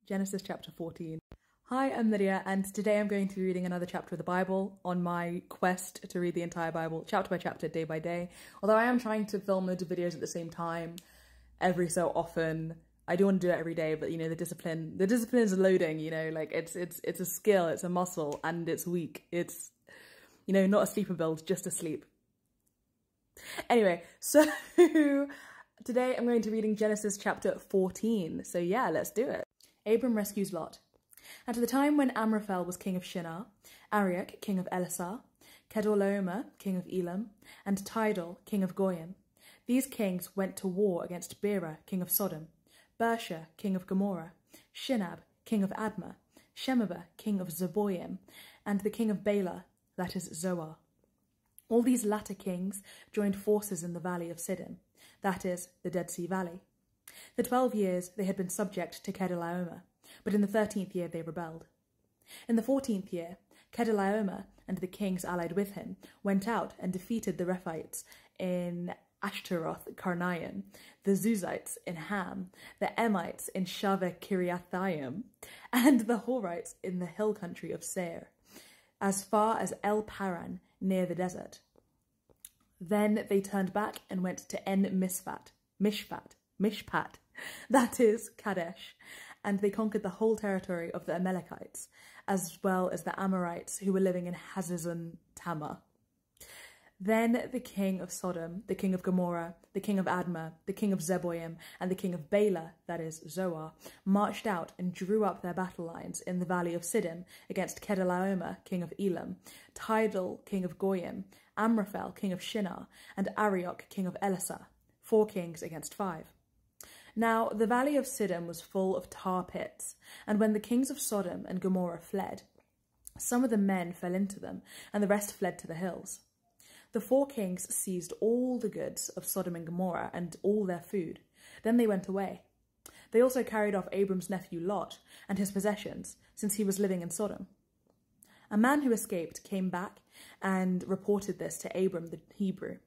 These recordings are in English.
Genesis chapter 14. Hi, I'm Lydia, and today I'm going to be reading another chapter of the Bible on my quest to read the entire Bible, chapter by chapter, day by day. Although I am trying to film loads of videos at the same time, every so often. I do want to do it every day, but you know, the discipline is loading, you know, like it's a skill, it's a muscle, and it's weak. It's, you know, not a sleeper build, just a sleep. Anyway, so today I'm going to be reading Genesis chapter 14. So yeah, let's do it. Abram rescues Lot. At the time when Amraphel was king of Shinar, Arioch, king of Elasar, Kedorlaomer, king of Elam, and Tidal, king of Goyim, these kings went to war against Bera, king of Sodom, Bersha, king of Gomorrah, Shinab, king of Admah, Shemaba, king of Zeboim, and the king of Bela, that is Zoar. All these latter kings joined forces in the valley of Siddim, that is, the Dead Sea Valley. For 12 years they had been subject to Kedorlaomer, but in the 13th year they rebelled. In the 14th year, Kedorlaomer and the kings allied with him went out and defeated the Rephites in Ashtaroth Karnaim, the Zuzites in Ham, the Emites in Shaveh Kiriathaim, and the Horites in the hill country of Seir, as far as El Paran near the desert. Then they turned back and went to Mishpat, that is Kadesh, and they conquered the whole territory of the Amalekites, as well as the Amorites who were living in Hazazon Tamar. Then the king of Sodom, the king of Gomorrah, the king of Admah, the king of Zeboim, and the king of Bela, that is Zoar, marched out and drew up their battle lines in the valley of Siddim against Kedorlaomer, king of Elam, Tidal, king of Goyim, Amraphel, king of Shinar, and Arioch, king of Elasar, 4 kings against 5. Now the valley of Siddim was full of tar pits, and when the kings of Sodom and Gomorrah fled, some of the men fell into them, and the rest fled to the hills. The 4 kings seized all the goods of Sodom and Gomorrah and all their food. Then they went away. They also carried off Abram's nephew Lot and his possessions, since he was living in Sodom. A man who escaped came back and reported this to Abram the Hebrew.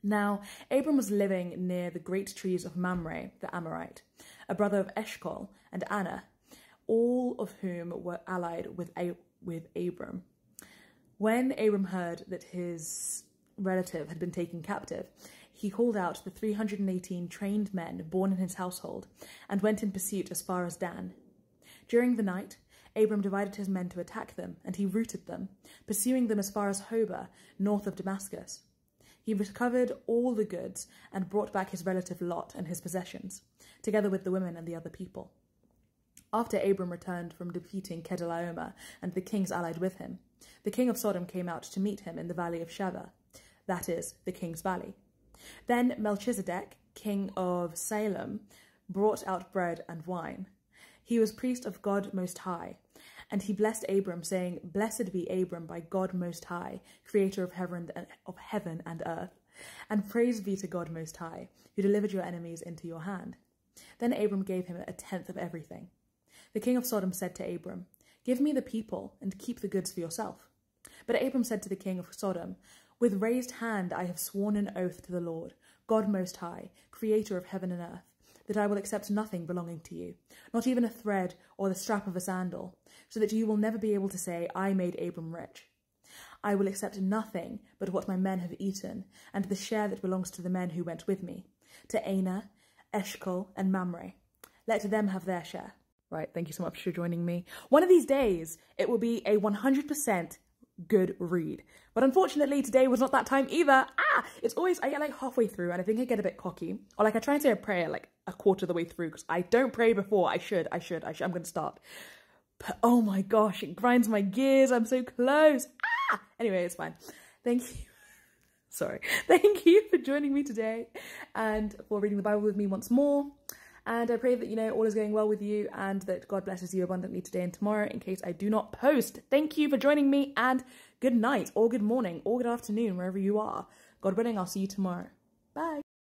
Now, Abram was living near the great trees of Mamre, the Amorite, a brother of Eshcol and Anna, all of whom were allied with Abram. When Abram heard that his relative had been taken captive, he called out the 318 trained men born in his household and went in pursuit as far as Dan. During the night, Abram divided his men to attack them, and he routed them, pursuing them as far as Hobah, north of Damascus. He recovered all the goods and brought back his relative Lot and his possessions, together with the women and the other people. After Abram returned from defeating Kedorlaomer and the kings allied with him, the king of Sodom came out to meet him in the valley of Shaveh, that is, the king's valley. Then Melchizedek, king of Salem, brought out bread and wine. He was priest of God Most High, and he blessed Abram, saying, "Blessed be Abram by God Most High, creator of heaven and earth, and praise be to God Most High, who delivered your enemies into your hand." Then Abram gave him 1/10 of everything. The king of Sodom said to Abram, "Give me the people and keep the goods for yourself." But Abram said to the king of Sodom, "With raised hand I have sworn an oath to the Lord, God Most High, creator of heaven and earth, that I will accept nothing belonging to you, not even a thread or the strap of a sandal, so that you will never be able to say, 'I made Abram rich.' I will accept nothing but what my men have eaten, and the share that belongs to the men who went with me, to Anah, Eshcol, and Mamre. Let them have their share." Right, thank you so much for joining me. One of these days, it will be a 100% good read. But unfortunately, today was not that time either. It's always, I get like halfway through and I think I get a bit cocky. Or like I try and say a prayer like a quarter of the way through because I don't pray before. I should. I'm going to start. But oh my gosh, it grinds my gears. I'm so close. Anyway, it's fine. Thank you. Sorry. Thank you for joining me today and for reading the Bible with me once more. And I pray that, you know, all is going well with you and that God blesses you abundantly today and tomorrow in case I do not post. Thank you for joining me and good night or good morning or good afternoon, wherever you are. God willing, I'll see you tomorrow. Bye.